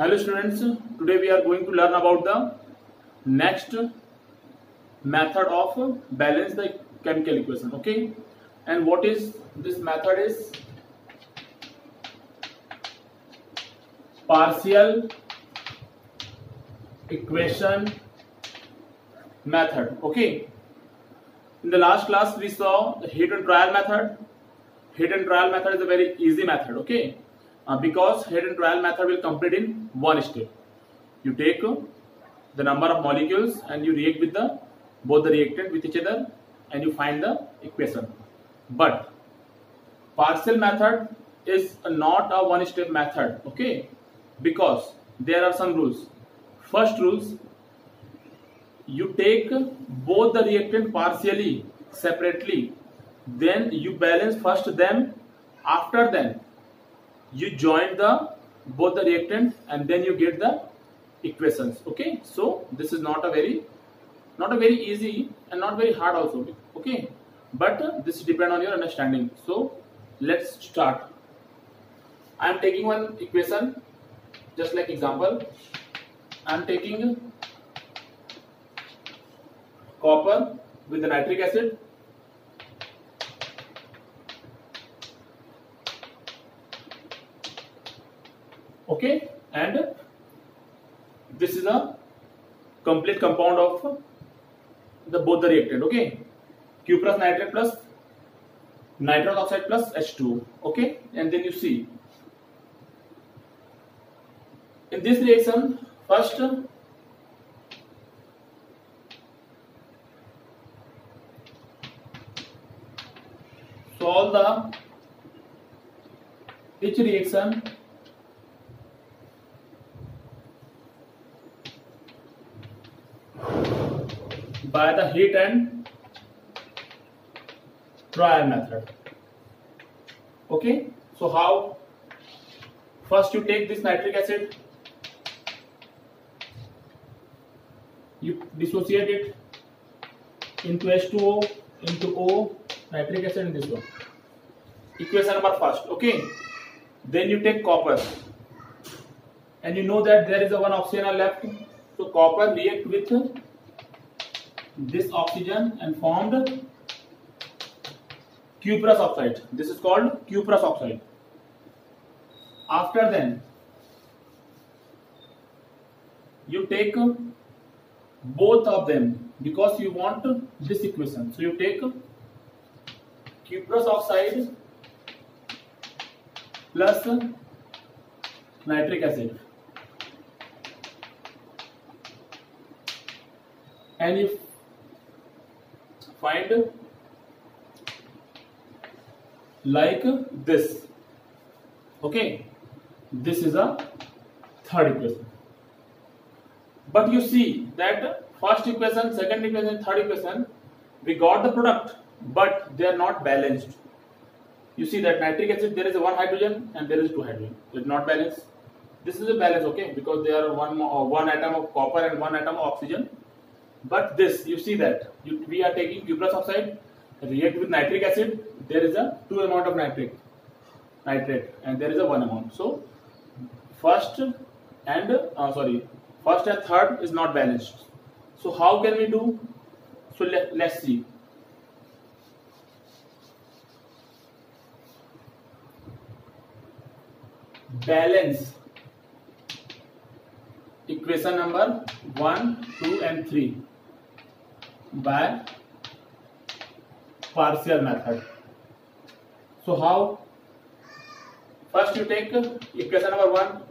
Hello students, today we are going to learn about the next method of balance the chemical equation. Okay, and what is this method is partial equation method. Okay, in the last class we saw the hit and trial method. Hit and trial method is a very easy method. Okay, because hit and trial method will complete in one step. You take the number of molecules and you react with both the reactant with each other and you find the equation. But partial method is not a one step method. Okay, because there are some rules. First rules, you take both the reactant partially separately, then you balance first them, after then you join both the reactant and then you get the equations. Okay, so this is not a very easy and not very hard also. Okay, but this depends on your understanding. So let's start. I am taking one equation, just like example. I am taking copper with the nitric acid. Okay, and this is a complete compound of both the reactant. Okay, Q plus nitrate plus nitrous oxide plus H2O. Okay, and then you see in this reaction first solve each reaction by the heat and trial method. Okay, so how? First you take this nitric acid, you dissociate it into H2O, into O, nitric acid in this one. Equation number first. Okay, then you take copper and you know that there is a one oxygen left, so copper react with this oxygen and formed cuprous oxide. This is called cuprous oxide. After then you take both of them because you want this equation. So you take cuprous oxide plus nitric acid and you find like this. Okay, this is a third equation. But you see that first equation, second equation, third equation, we got the product, but they are not balanced. You see that nitric acid, there is one hydrogen and there is two hydrogen. It is not balanced. This is a balance. Okay, because there are one atom of copper and one atom of oxygen. But this, you see that we are taking cuprous oxide, react with nitric acid. There is a 2 amount of nitrate, and there is a 1 amount. So first and third is not balanced. So how can we do? So let's see. Balance equation number 1, 2 and 3 by partial method. So how? First you take equation number 1.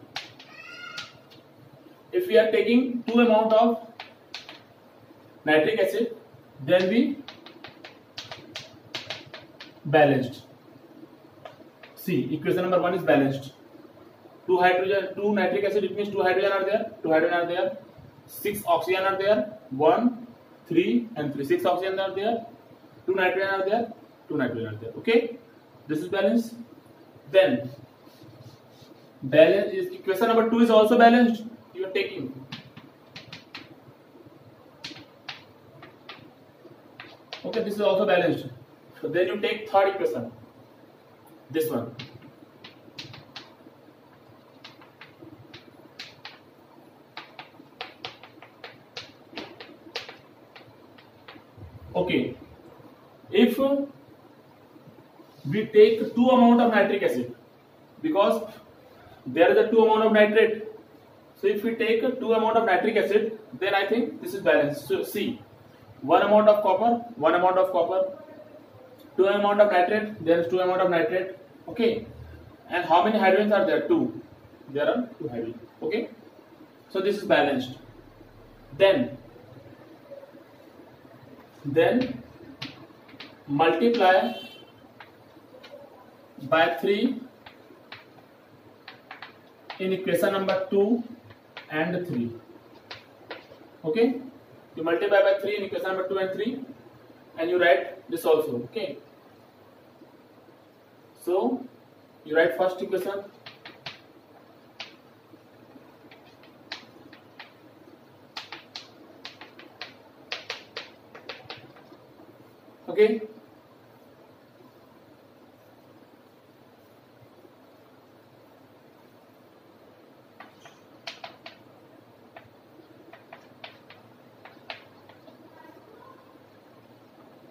If we are taking 2 amount of nitric acid, then we balanced. See, equation number 1 is balanced. 2 nitric acid, it means 2 hydrogen are there, 6 oxygen are there, 1, 3 and 3, 6 oxygen are there, 2 nitrogen are there, 2 nitrogen are there. Okay, this is balanced. Then balance is equation number 2 is also balanced. You are taking okay, this is also balanced. So then you take third equation, this one. Okay, if we take 2 amount of nitric acid, because there is a 2 amount of nitrate, so if we take 2 amount of nitric acid, then I think this is balanced. So see, 1 amount of copper, 1 amount of copper, 2 amount of nitrate, there is 2 amount of nitrate. Okay, and how many hydrogens are there? 2. There are 2 hydrogens. Okay, so this is balanced. Then multiply by 3 in equation number 2 and 3. Okay, you multiply by 3 in equation number 2 and 3, and you write this also. Okay, so you write first equation, okay,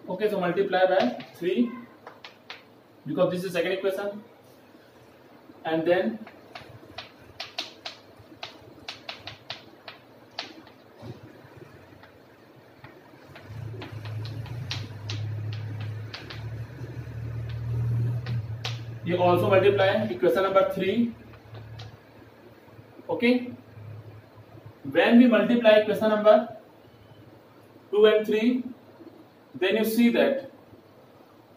okay, so multiply by 3 because this is second equation, and then you also multiply equation number 3. Okay, when we multiply equation number 2 and 3, then you see that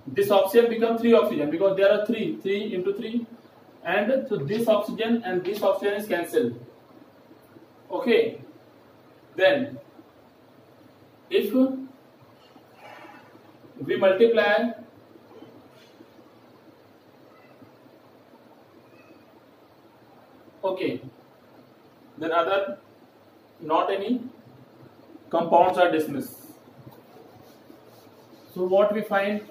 this oxygen becomes 3 oxygen because there are 3 into 3, and so this oxygen and this oxygen is cancelled. Okay, then if we multiply then other not any compounds are dismissed. So what we find?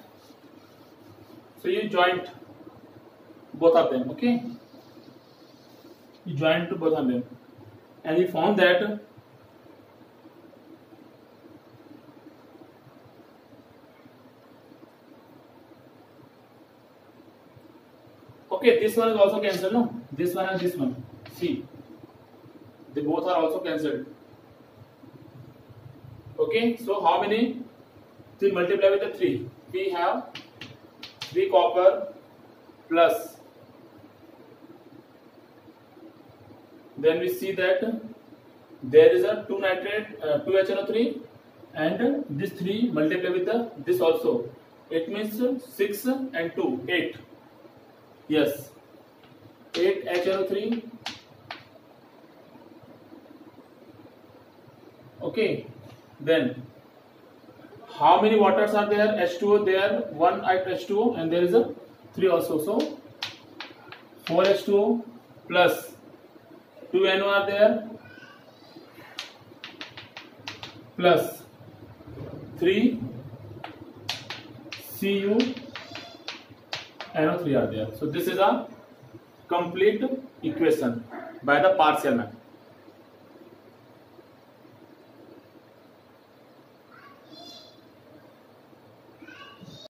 So you joint both of them. Okay, you join to both of them, and we found that okay, this one is also cancelled. No, this one and this one. See, they both are also cancelled. Okay, so how many? 3 multiply with the 3. We have 3 copper plus. Then we see that there is a 2 nitrate, 2 HNO3, and this 3 multiply with the this also. It means 6 and 2, 8. Yes, 8 HNO3. Okay, then how many waters are there? H2O there, 1 at H2O, and there is a 3 also. So 4 H2O plus 2 NO are there, plus 3 Cu NO3 are there. So this is a complete equation by the partial method.